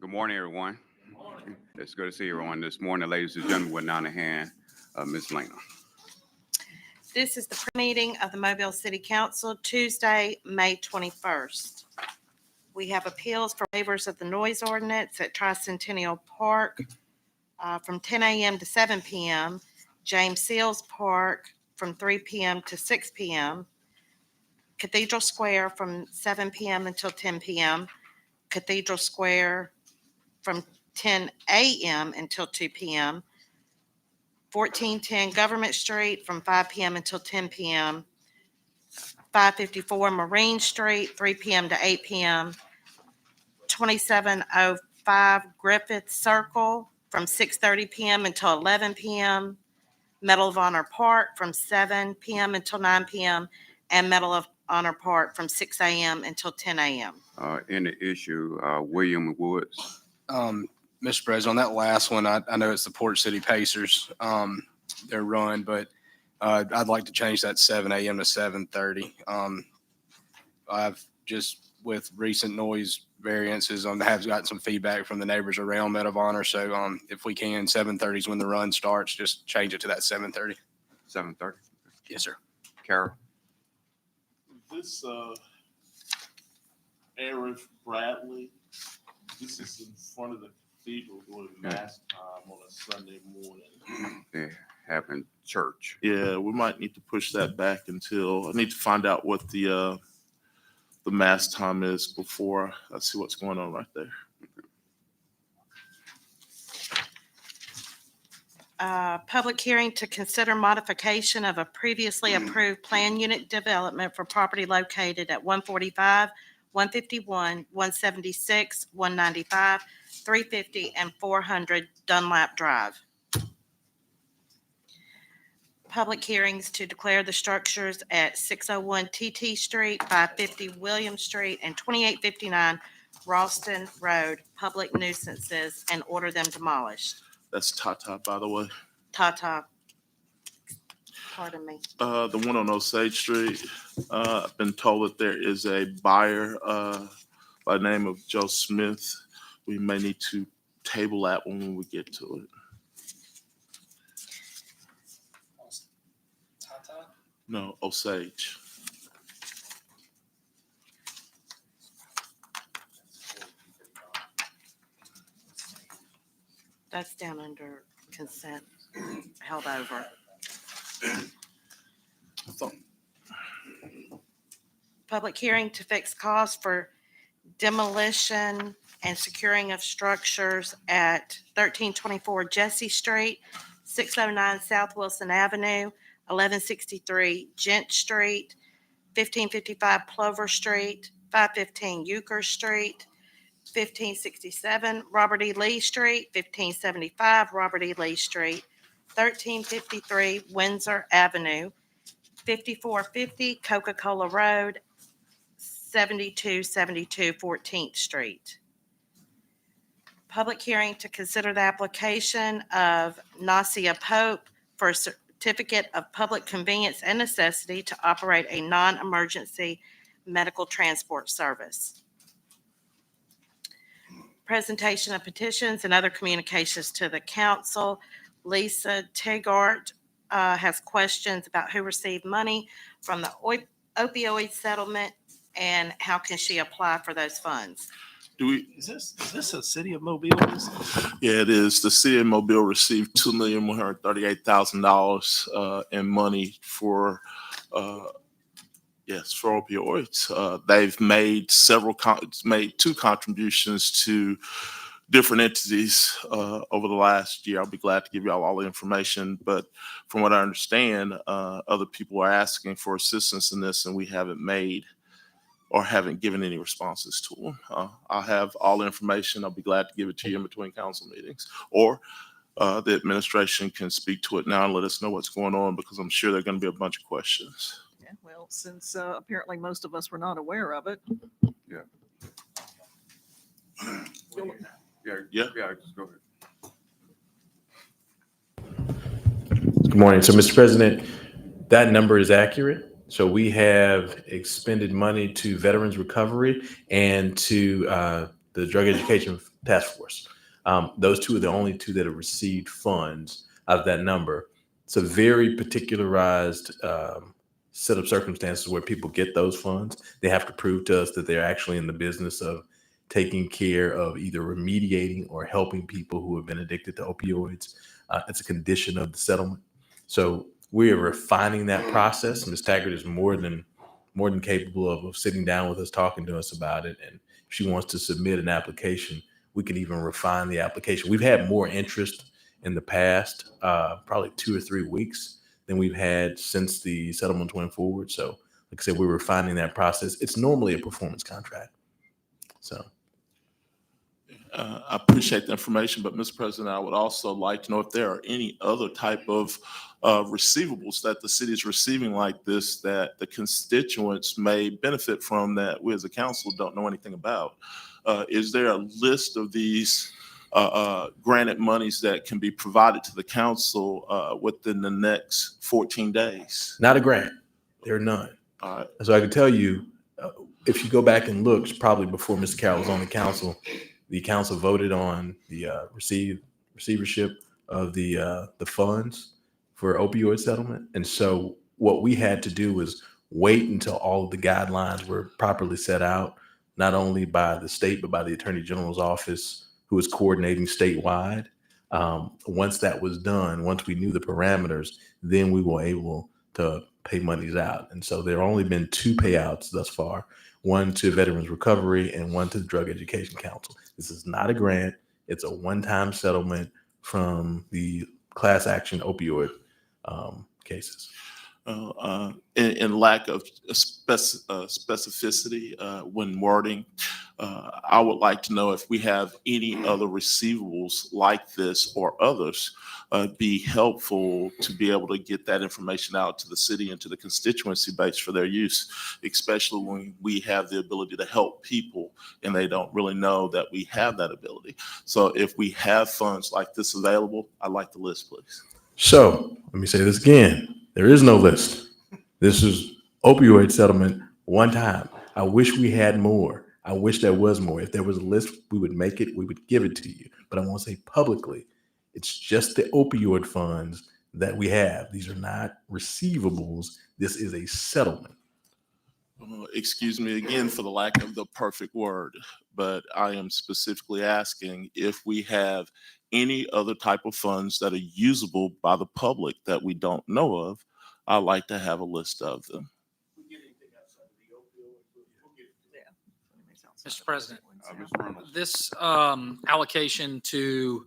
Good morning, everyone. It's good to see everyone this morning, ladies and gentlemen. With now in hand, Ms. Lena. This is the pre-meeting of the Mobile City Council, Tuesday, May 21st. We have appeals for waivers of the noise ordinance at Tricentennial Park from 10 a.m. to 7 p.m., James Seals Park from 3 p.m. to 6 p.m., Cathedral Square from 7 p.m. until 10 p.m., Cathedral Square from 10 a.m. until 2 p.m., 1410 Government Street from 5 p.m. until 10 p.m., 554 Marine Street, 3 p.m. to 8 p.m., 2705 Griffith Circle from 6:30 p.m. until 11 p.m., Medal of Honor Park from 7 p.m. until 9 p.m., and Medal of Honor Park from 6 a.m. until 10 a.m. In the issue, William Woods. Mr. President, on that last one, I know it's the Port City Pacers, their run, but I'd like to change that 7 a.m. to 7:30. I've just, with recent noise variances, have gotten some feedback from the neighbors around Medal of Honor. So if we can, 7:30 is when the run starts. Just change it to that 7:30. 7:30. Yes, sir. Carol. This Eric Bradley, this is in front of the cathedral during mass time on a Sunday morning. They're having church. Yeah, we might need to push that back until I need to find out what the mass time is before I see what's going on right there. Public hearing to consider modification of a previously approved plan unit development for property located at 145, 151, 176, 195, 350, and 400 Dunlap Drive. Public hearings to declare the structures at 601 TT Street, 550 William Street, and 2859 Ralston Road public nuisances and order them demolished. That's Tata, by the way. Tata. Pardon me. The one on Osage Street. I've been told that there is a buyer by the name of Joe Smith. We may need to table that one when we get to it. No, Osage. That's down under consent, held over. Public hearing to fix costs for demolition and securing of structures at 1324 Jesse Street, 609 South Wilson Avenue, 1163 Gent Street, 1555 Plover Street, 515 Euchre Street, 1567 Robert E. Lee Street, 1575 Robert E. Lee Street, 1353 Windsor Avenue, 5450 Coca-Cola Road, 7272 14th Street. Public hearing to consider the application of Nasia Pope for a certificate of public convenience and necessity to operate a non-emergency medical transport service. Presentation of petitions and other communications to the council. Lisa Tegart has questions about who received money from the opioid settlement and how can she apply for those funds. Is this a city of Mobile? Yeah, it is. The city of Mobile received $2,138,000 in money for opioids. They've made made two contributions to different entities over the last year. I'll be glad to give you all the information, but from what I understand, other people are asking for assistance in this, and we haven't made or haven't given any responses to them. I'll have all the information. I'll be glad to give it to you in between council meetings, or the administration can speak to it now and let us know what's going on, because I'm sure there are going to be a bunch of questions. Yeah, well, since apparently most of us were not aware of it. Yeah. Yeah. Just go ahead. Good morning. So, Mr. President, that number is accurate. So we have expended money to Veterans Recovery and to the Drug Education Task Force. Those two are the only two that have received funds out of that number. It's a very particularized set of circumstances where people get those funds. They have to prove to us that they're actually in the business of taking care of either remediating or helping people who have been addicted to opioids. It's a condition of the settlement. So we are refining that process. Ms. Taggart is more than capable of sitting down with us, talking to us about it. And if she wants to submit an application, we can even refine the application. We've had more interest in the past, probably 2 or 3 weeks than we've had since the settlement went forward. So like I said, we're refining that process. It's normally a performance contract. So. I appreciate the information, but Mr. President, I would also like to know if there are any other type of receivables that the city is receiving like this that the constituents may benefit from that we as a council don't know anything about. Is there a list of these granted monies that can be provided to the council within the next 14 days? Not a grant. There are none. All right. So I can tell you, if you go back and look, probably before Mr. Carroll was on the council voted on the receivership of the funds for opioid settlement. And so what we had to do was wait until all of the guidelines were properly set out, not only by the state, but by the Attorney General's office, who was coordinating statewide. Once that was done, once we knew the parameters, then we were able to pay monies out. And so there have only been 2 payouts thus far, one to Veterans Recovery and one to the Drug Education Council. This is not a grant. It's a one-time settlement from the class action opioid cases. In lack of specificity when wording, I would like to know if we have any other receivables like this or others. Be helpful to be able to get that information out to the city and to the constituency base for their use, especially when we have the ability to help people and they don't really know that we have that ability. So if we have funds like this available, I'd like the list, please. So let me say this again. There is no list. This is opioid settlement one time. I wish we had more. I wish there was more. If there was a list, we would make it. We would give it to you. But I won't say publicly. It's just the opioid funds that we have. These are not receivables. This is a settlement. Excuse me again for the lack of the perfect word, but I am specifically asking if we have any other type of funds that are usable by the public that we don't know of. I'd like to have a list of them. Mr. President, Mr. Reynolds. this allocation to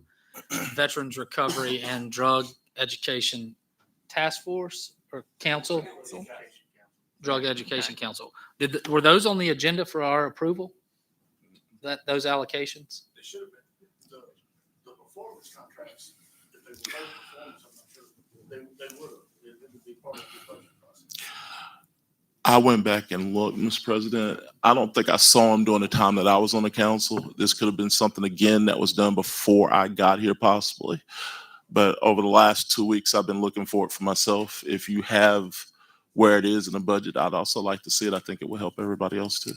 Veterans Recovery and Drug Education Task Force or Council? Drug Education Council. Were those on the agenda for our approval? Those allocations? They should have been. The performance contracts, if they were performance, I'm not sure, they would have. It would be part of the budget process. I went back and looked, Mr. President. I don't think I saw them during the time that I was on the council. This could have been something again that was done before I got here possibly. But over the last 2 weeks, I've been looking for it for myself. If you have where it is in the budget, I'd also like to see it. I think it will help everybody else too.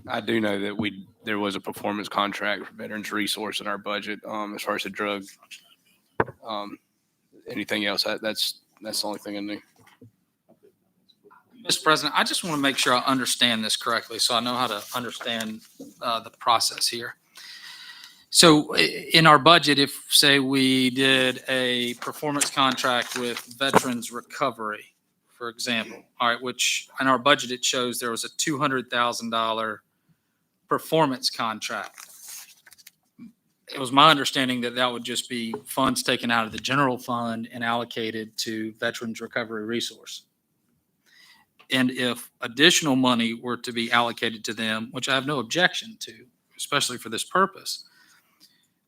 I do know that there was a performance contract for Veterans Resource in our budget. As far as the drug, anything else, that's the only thing I knew. Mr. President, I just want to make sure I understand this correctly so I know how to understand the process here. So in our budget, if say we did a performance contract with Veterans Recovery, for example, all right, which in our budget, it shows there was a $200,000 performance contract. It was my understanding that that would just be funds taken out of the general fund and allocated to Veterans Recovery Resource. And if additional money were to be allocated to them, which I have no objection to, especially for this purpose,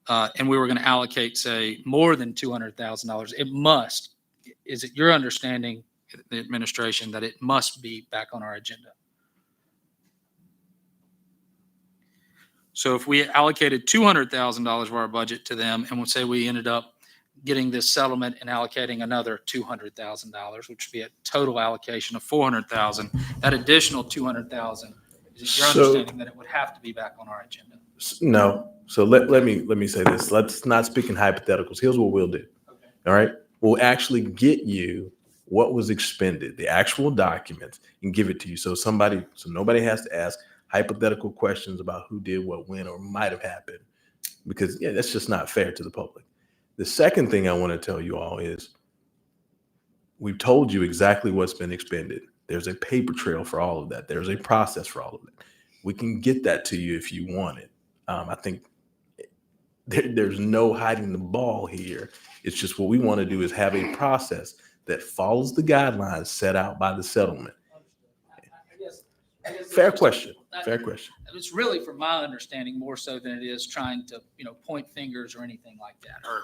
and we were going to allocate, say, more than $200,000, it must, is it your understanding, the administration, that it must be back on our agenda? So if we allocated $200,000 of our budget to them, and we'll say we ended up getting this settlement and allocating another $200,000, which would be a total allocation of $400,000, that additional $200,000 Is it your So- understanding that it would have to be back on our agenda? No. So let me say this. Let's not speak in hypotheticals. Here's what we'll do. Okay. All right. We'll actually get you what was expended, the actual documents, and give it to you. So nobody has to ask hypothetical questions about who did what, when, or might have happened, because that's just not fair to the public. The second thing I want to tell you all is we've told you exactly what's been expended. There's a paper trail for all of that. There's a process for all of it. We can get that to you if you want it. I think there's no hiding the ball here. It's just what we want to do is have a process that follows the guidelines set out by the settlement. Fair question. Fair question. It's really, from my understanding, more so than it is trying to, point fingers or anything like that, or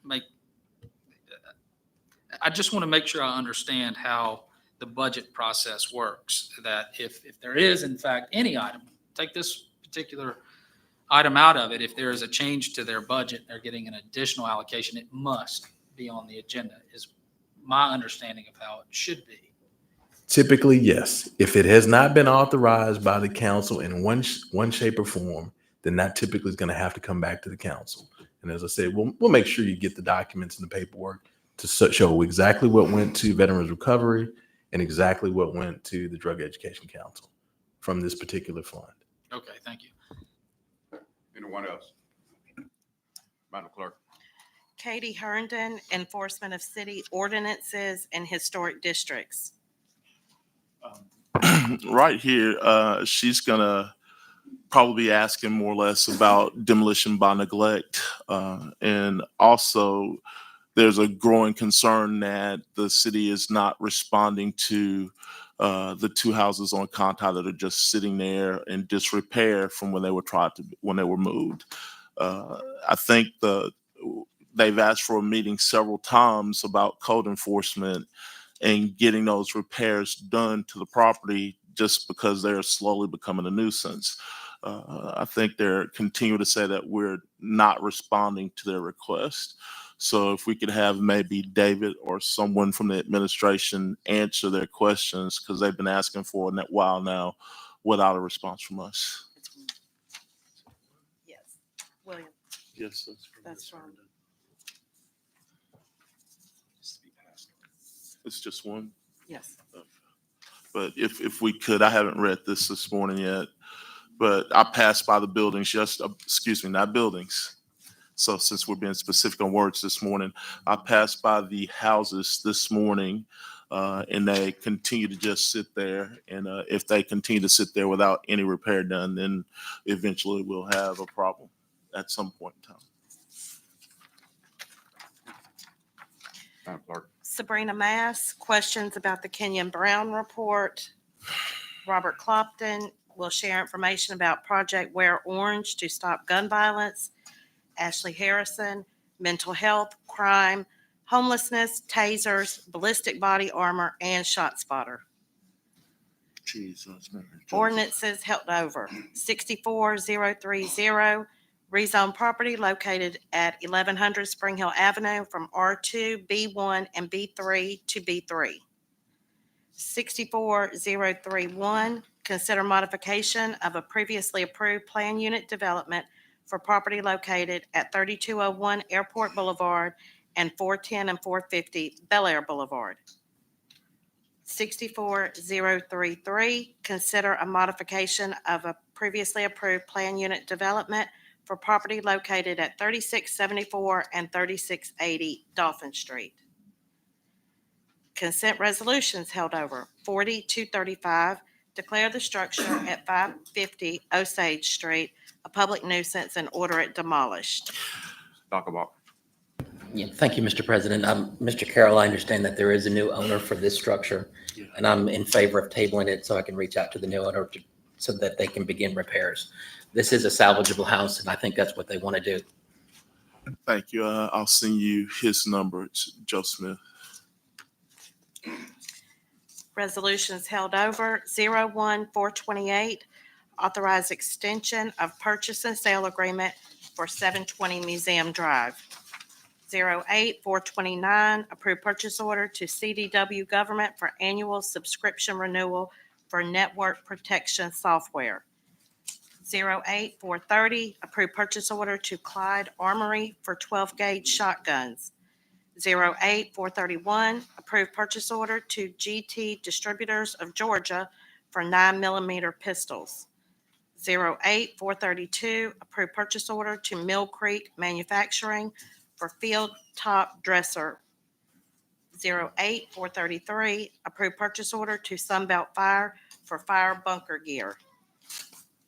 make. I just want to make sure I understand how the budget process works, that if there is in fact any item, take this particular item out of it, if there is a change to their budget, they're getting an additional allocation, it must be on the agenda, is my understanding of how it should be. Typically, yes. If it has not been authorized by the council in one shape or form, then that typically is going to have to come back to the council. And as I said, we'll make sure you get the documents and the paperwork to show exactly what went to Veterans Recovery and exactly what went to the Drug Education Council from this particular fund. Okay, thank you. Anyone else? Madam Clerk. Katie Herndon, Enforcement of City Ordinances and Historic Districts. Right here, she's gonna probably be asking more or less about demolition by neglect. And also, there's a growing concern that the city is not responding to the two houses on Conti that are just sitting there in disrepair from when they were moved. I think they've asked for a meeting several times about code enforcement and getting those repairs done to the property just because they're slowly becoming a nuisance. I think they're continuing to say that we're not responding to their request. So if we could have maybe David or someone from the administration answer their questions, because they've been asking for a while now without a response from us. Yes, William, Yes, that's right. It's just one. Yes. But if we could, I haven't read this morning yet, but I passed by the buildings not buildings. So since we're being specific on words this morning, I passed by the houses this morning and they continue to just sit there. And if they continue to sit there without any repair done, then eventually we'll have a problem at some point in time. Madam Clerk. Sabrina Mass, questions about the Kenyon Brown report. Robert Clopton will share information about Project Wear Orange to stop gun violence. Ashley Harrison, mental health, crime, homelessness, tasers, ballistic body armor, and shot spotter. Jesus, man. Ordinances held over. 64030, rezone property located at 1100 Spring Hill Avenue from R2, B1, and B3 to B3. 64031, consider modification of a previously approved plan unit development for property located at 3201 Airport Boulevard and 410 and 450 Bel Air Boulevard. 64033, consider a modification of a previously approved plan unit development for property located at 3674 and 3680 Dolphin Street. Consent resolutions held over. 40235, declare the structure at 550 Osage Street a public nuisance and order it demolished. Dr. Walker. Yeah, thank you, Mr. President. Mr. Carroll, I understand that there is a new owner for this structure, and I'm in favor of tabling it so I can reach out to the new owner so that they can begin repairs. This is a salvageable house, and I think that's what they want to do. Thank you. I'll send you his number. It's Joe Smith. Resolutions held over. 01428, authorize extension of purchase and sale agreement for 720 Museum Drive. 08429, approve purchase order to CDW Government for annual subscription renewal for network protection software. 08430, approve purchase order to Clyde Armory for 12-gauge shotguns. 08431, approve purchase order to GT Distributors of Georgia for 9mm pistols. 08432, approve purchase order to Mill Creek Manufacturing for field top dresser. 08433, approve purchase order to Sunbelt Fire for fire bunker gear.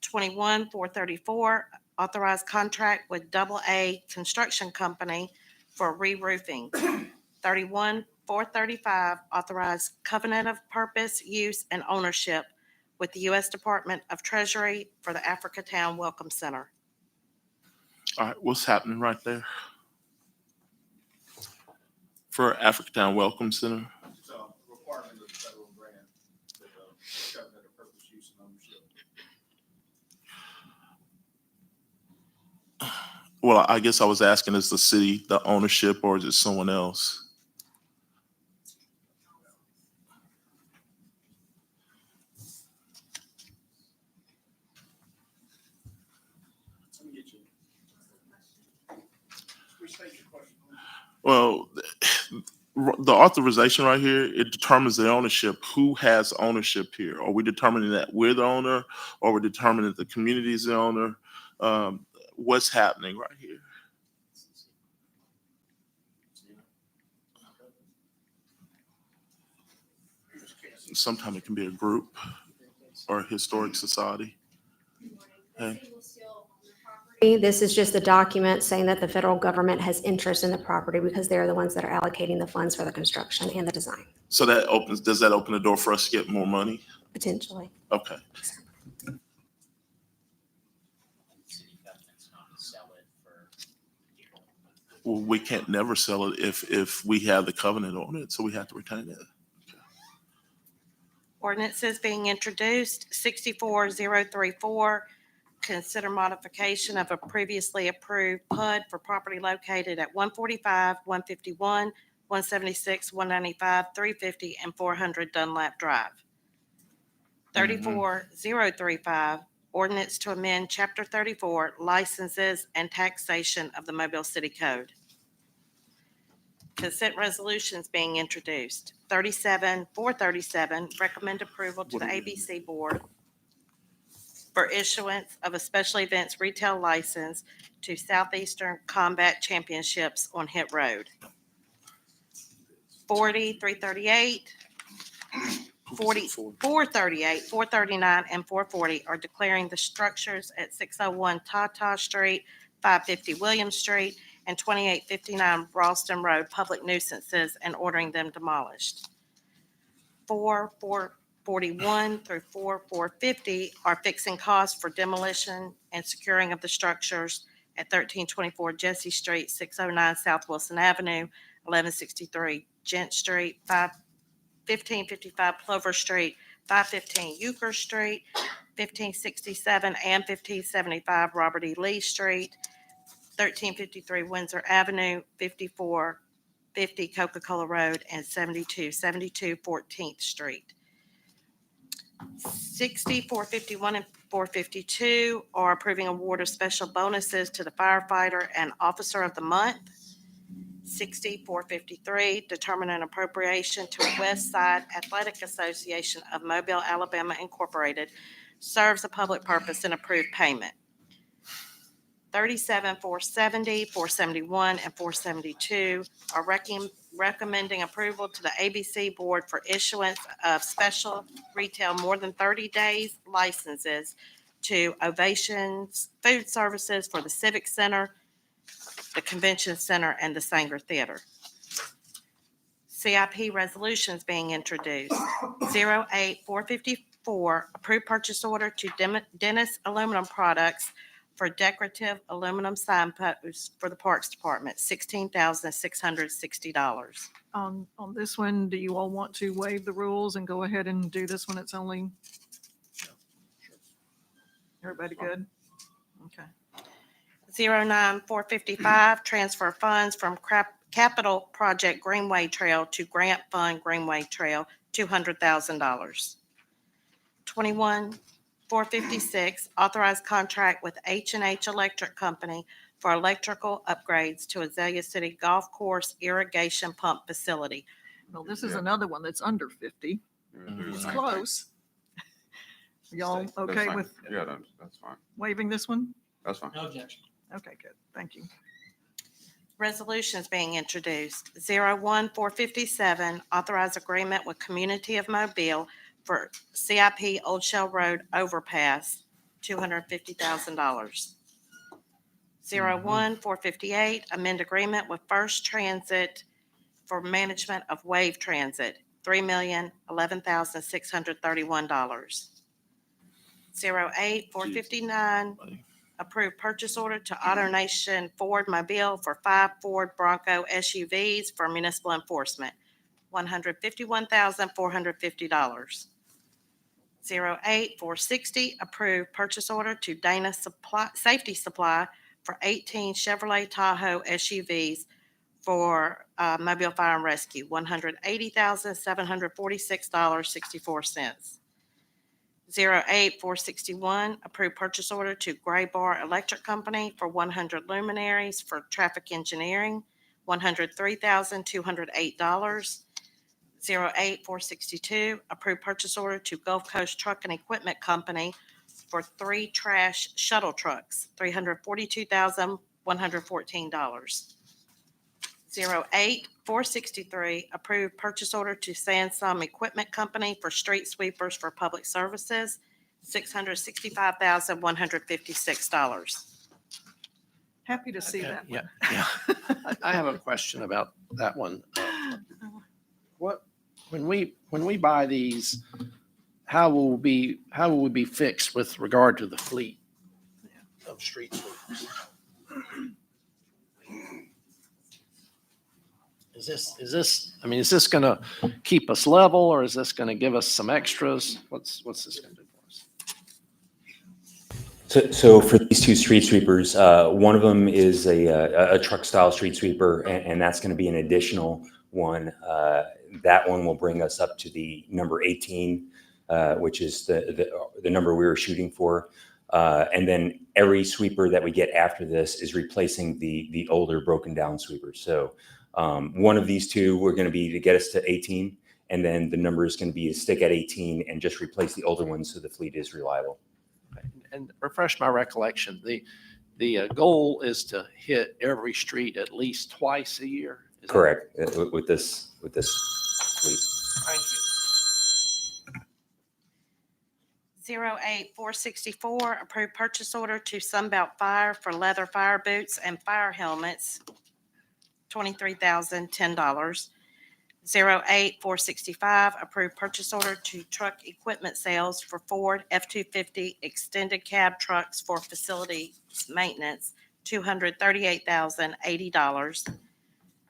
21434, authorized contract with Double A Construction Company for re-roofing. 31435, authorized covenant of purpose, use, and ownership with the U.S. Department of Treasury for the Africatown Welcome Center. All right, what's happening right there? For Africatown Welcome Center? It's a requirement of the federal grant, covenant of purpose, use, and ownership. Well, I guess I was asking, is the city the ownership or is it someone else? Well, the authorization right here, it determines the ownership. Who has ownership here? Are we determining that we're the owner, or we're determining that the community is the owner? What's happening right here? Sometimes it can be a group or a historic society. Hey. This is just a document saying that the federal government has interest in the property because they're the ones that are allocating the funds for the construction and the design, So does that open the door for us to get more money? potentially. Okay. Well, we can't never sell it if we have the covenant on it, so we have to retain it. Ordinances being introduced, 64034, consider modification of a previously approved PUD for property located at 145, 151, 176, 195, 350, and 400 Dunlap Drive. 34035, ordinance to amend Chapter 34, licenses and taxation of the Mobile City Code. Consent resolutions being introduced. 37437, recommend approval to the ABC Board for issuance of a special events retail license to Southeastern Combat Championships on Hit Road. 438, 438, 439, and 440 are declaring the structures at 601 Tata Street, 550 Williams Street, and 2859 Ralston Road public nuisances and ordering them demolished. 441 through 450 are fixing costs for demolition and securing of the structures at 1324 Jesse Street, 609 South Wilson Avenue, 1163 Gent Street, 1555 Plover Street, 515 Euchre Street, 1567 and 1575 Robert E. Lee Street, 1353 Windsor Avenue, 5450 Coca-Cola Road, and 7272 14th Street. 60, 451, and 452 are approving award of special bonuses to the firefighter and officer of the month. 60, 453, determine an appropriation to West Side Athletic Association of Mobile, Alabama Incorporated, serves a public purpose and approve payment. 37, 470, 471, and 472 are recommending approval to the ABC Board for issuance of special retail more than 30 days licenses to Ovations Food Services for the Civic Center, the Convention Center, and the Sanger Theater. CIP resolutions being introduced. 08454, approved purchase order to Dennis Aluminum Products for decorative aluminum signposts for the Parks Department, $16,660. On this one, do you all want to waive the rules and go ahead and do this one? It's only. Everybody good? Okay. 09455, transfer funds from Capital Project Greenway Trail to Grant Fund Greenway Trail, $200,000. 21-456, authorized contract with H&H Electric Company for electrical upgrades to Azalea City Golf Course irrigation pump facility. Well, this is Yeah. another one that's under 50. It's close. Y'all That's okay fine. with Yeah, that's fine. waiving this one? That's fine. No objection. Okay, good. Thank you. Resolutions being introduced. 01-457, authorized agreement with Community of Mobile for CIP Old Shell Road overpass, $250,000. 01-458, amend agreement with First Transit for management of Wave Transit, $3,011,631. 08-459, approve purchase order to AutoNation Ford Mobile for 5 Ford Bronco SUVs for municipal enforcement, $151,450. 08-460, approve purchase order to Dana Safety Supply for 18 Chevrolet Tahoe SUVs for Mobile Fire and Rescue, $180,746.64. 08-461, approve purchase order to Gray Bar Electric Company for 100 luminaries for traffic engineering, $103,208. 08-462, approve purchase order to Gulf Coast Truck and Equipment Company for 3 trash shuttle trucks, $342,114. 08-463, approve purchase order to Sansum Equipment Company for street sweepers for public services, $665,156. Happy to see that. Yeah, yeah. I have a question about that one. When we buy these, how will we be fixed with regard to the fleet of street sweepers? Is this going to keep us level, or is this going to give us some extras? What's this going to do for us? So for these 2 street sweepers, one of them is a truck style street sweeper, and that's going to be an additional one. That one will bring us up to the number 18, which is the number we were shooting for. And then every sweeper that we get after this is replacing the older broken down sweepers. So one of these 2 we're going to be to get us to 18, and then the number is going to be to stick at 18 and just replace the older ones so the fleet is reliable. And refresh my recollection, the goal is to hit every street at least twice a year? Is that- Correct. With this fleet. Thank you. 08-464, approve purchase order to Sunbelt Fire for leather fire boots and fire helmets, $23,010. 08-465, approve purchase order to truck equipment sales for Ford F-250 extended cab trucks for facility maintenance, $238,080.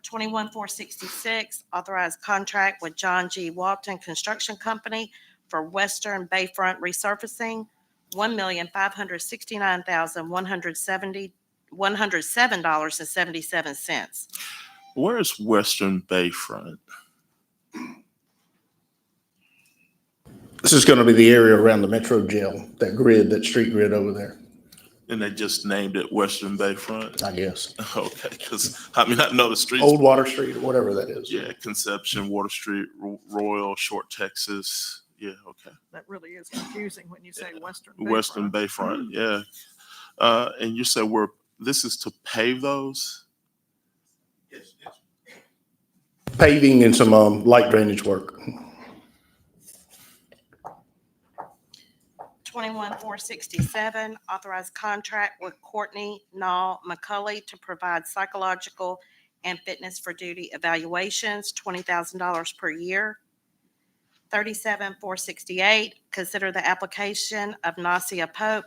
21-466, authorized contract with John G. Walton Construction Company for Western Bayfront resurfacing, $1,569,107.77. Where is Western Bayfront? This is going to be the area around the Metro Jail, that grid, that street grid over there, And they just named it Western Bayfront? I guess. Okay, because I know the streets. Old Water Street, or whatever that is. Yeah, Conception, Water Street, Royal, Short Texas. Yeah, okay. That really is confusing when you say Western. Western Bayfront. Bayfront, yeah. And you said this is to pave those? Paving and some light drainage work. 21-467, authorized contract with Courtney Nall McCulley to provide psychological and fitness for duty evaluations, $20,000 per year. 37-468, consider the application of Nasia Pope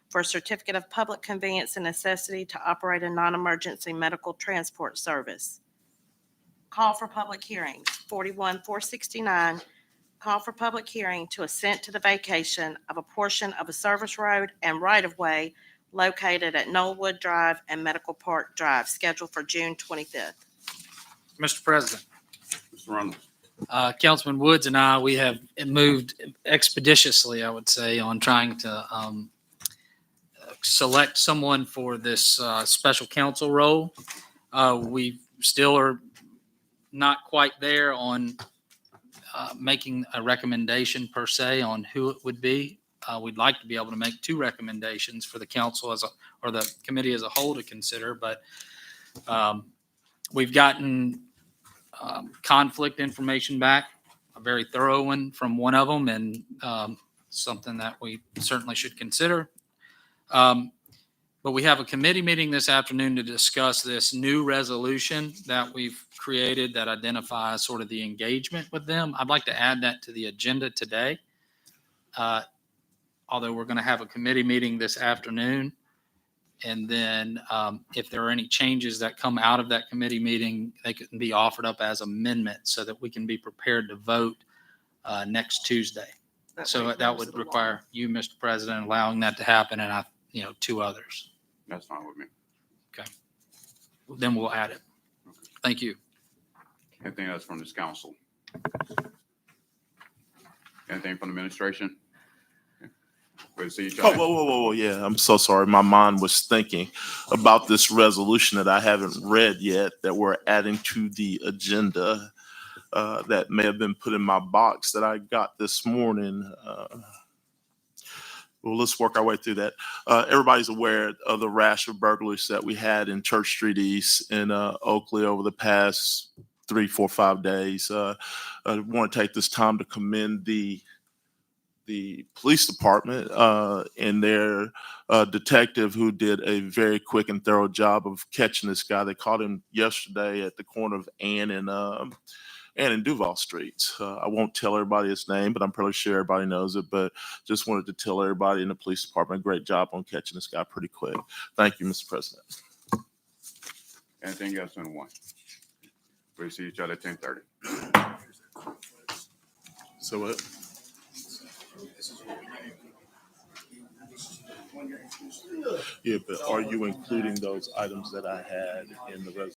for a certificate of public convenience and necessity to operate a non-emergency medical transport service. Call for public hearings. 41-469, call for public hearing to assent to the vacation of a portion of a service road and right-of-way located at Knollwood Drive and Medical Park Drive, scheduled for June 25th. Mr. President, Mr. Reynolds. Councilman Woods and I, we have moved expeditiously, I would say, on trying to select someone for this special counsel role. We still are not quite there on making a recommendation per se on who it would be. We'd like to be able to make 2 recommendations for the council or the committee as a whole to consider, but we've gotten conflict information back, a very thorough one from one of them, and something that we certainly should consider. But we have a committee meeting this afternoon to discuss this new resolution that we've created that identifies sort of the engagement with them. I'd like to add that to the agenda today. Although we're going to have a committee meeting this afternoon. And then if there are any changes that come out of that committee meeting, they can be offered up as amendments so that we can be prepared to vote next Tuesday. So that would require you, Mr. President, allowing that to happen, and 2 others. That's fine with me. Then we'll add it. Thank you. Anything else from this council? Anything from the administration? We'll see each Oh, other. whoa. Yeah, I'm so sorry. My mind was thinking about this resolution that I haven't read yet that we're adding to the agenda that may have been put in my box that I got this morning. Well, let's work our way through that. Everybody's aware of the rash of burglaries that we had in Church Street East in Oakley over the past 3, 4, 5 days. I want to take this time to commend the police department and their detective who did a very quick and thorough job of catching this guy. They caught him yesterday at the corner of Ann and Duval Streets. I won't tell everybody his name, but I'm pretty sure everybody knows it. But just wanted to tell everybody in the police department, great job on catching this guy pretty quick. Thank you, Mr. President. Anything else on one? We'll see each other at 10:30. So what? Yeah, but are you including those items that I had in the resolution?